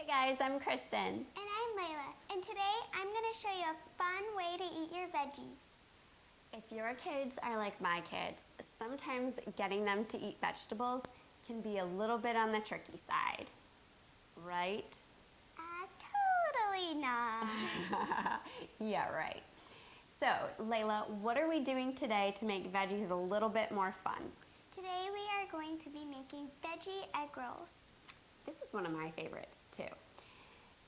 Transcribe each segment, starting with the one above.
guys, I'm Kristen. And I'm Layla. And today I'm going to show you a fun way to eat your veggies. If your kids are like my kids, sometimes getting them to eat vegetables can be a little bit on the tricky side, right? Totally not. Yeah, right. So, Layla, what are we doing today to make veggies a little bit more fun? Today we are going to be making veggie egg rolls. This is one of my favorites too.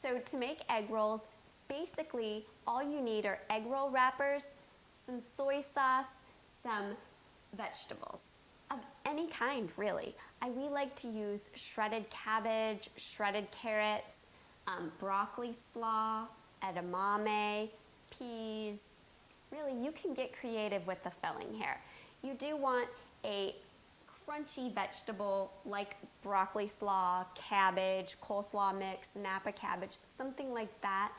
So to make egg rolls, basically all you need are egg roll wrappers, some soy sauce, some vegetables of any kind really. We like to use shredded cabbage, shredded carrots, broccoli slaw, edamame, peas. Really, you can get creative with the filling here. You do want a crunchy vegetable like broccoli slaw, cabbage, coleslaw mix, Napa cabbage, something like that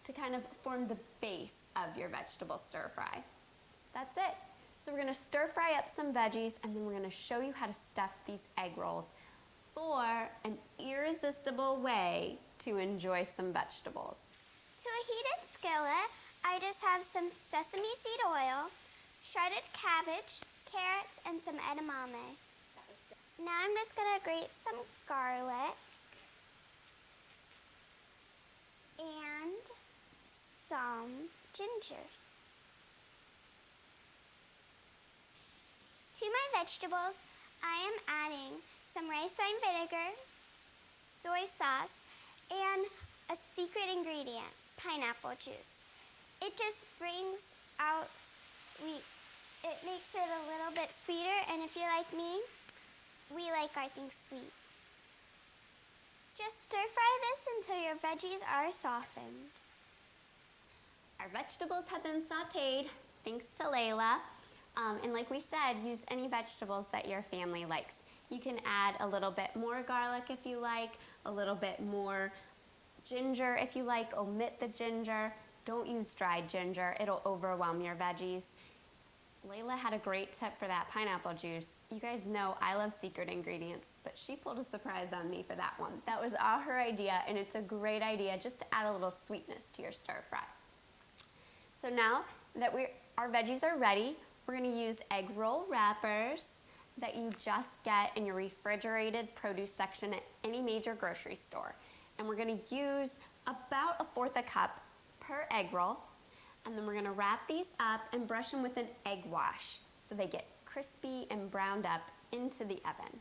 to kind of form the base of your vegetable stir fry. That's it. So we're going to stir fry up some veggies and then we're going to show you how to stuff these egg rolls for an irresistible way to enjoy some vegetables. To a heated skillet, I just have some sesame seed oil, shredded cabbage, carrots, and some edamame. Now I'm just going to grate some garlic and some ginger. To my vegetables, I am adding some rice wine vinegar, soy sauce, and a secret ingredient, pineapple juice. It just brings out sweet. It makes it a little bit sweeter, and if you're like me, we like our things sweet. Just stir fry this until your veggies are softened. Our vegetables have been sauteed, thanks to Layla. And like we said, use any vegetables that your family likes. You can add a little bit more garlic if you like, a little bit more ginger if you like, omit the ginger. Don't use dried ginger, it'll overwhelm your veggies. Layla had a great tip for that pineapple juice. You guys know I love secret ingredients, but she pulled a surprise on me for that one. That was all her idea, and it's a great idea just to add a little sweetness to your stir fry. So now that our veggies are ready, we're going to use egg roll wrappers that you just get in your refrigerated produce section at any major grocery store. And we're going to use about 1/4 cup per egg roll. And then we're going to wrap these up and brush them with an egg wash so they get crispy and browned up into the oven.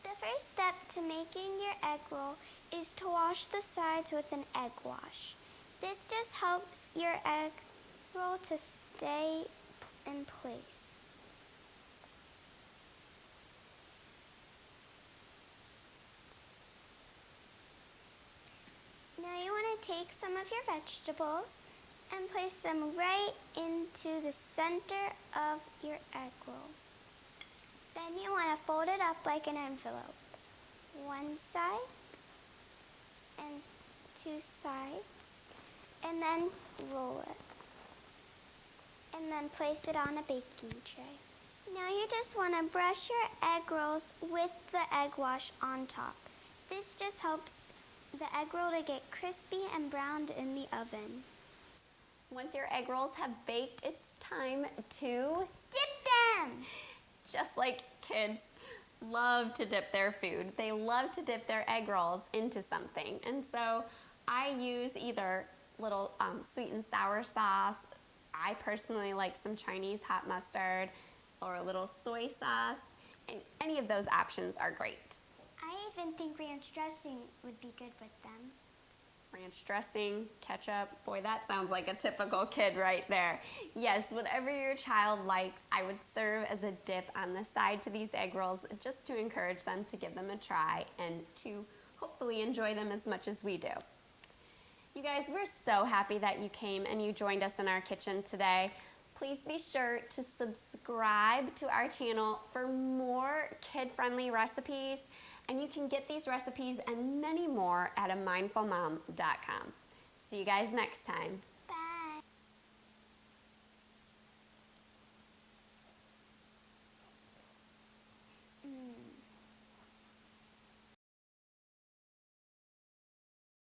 The first step to making your egg roll is to wash the sides with an egg wash. This just helps your egg roll to stay in place. Now you want to take some of your vegetables and place them right into the center of your egg roll. Then you want to fold it up like an envelope. One side and two sides, and then roll it. And then place it on a baking tray. Now you just want to brush your egg rolls with the egg wash on top. This just helps the egg roll to get crispy and browned in the oven. Once your egg rolls have baked, it's time to dip them! Just like kids love to dip their food, they love to dip their egg rolls into something. And so I use either little sweet and sour sauce. I personally like some Chinese hot mustard or a little soy sauce, and any of those options are great. I even think ranch dressing would be good with them. Ranch dressing, ketchup, boy, that sounds like a typical kid right there. Yes, whatever your child likes, I would serve as a dip on the side to these egg rolls just to encourage them to give them a try and to hopefully enjoy them as much as we do. You guys, we're so happy that you came and you joined us in our kitchen today. Please be sure to subscribe to our channel for more kid-friendly recipes, and you can get these recipes and many more at amindfulmom.com. See you guys next time.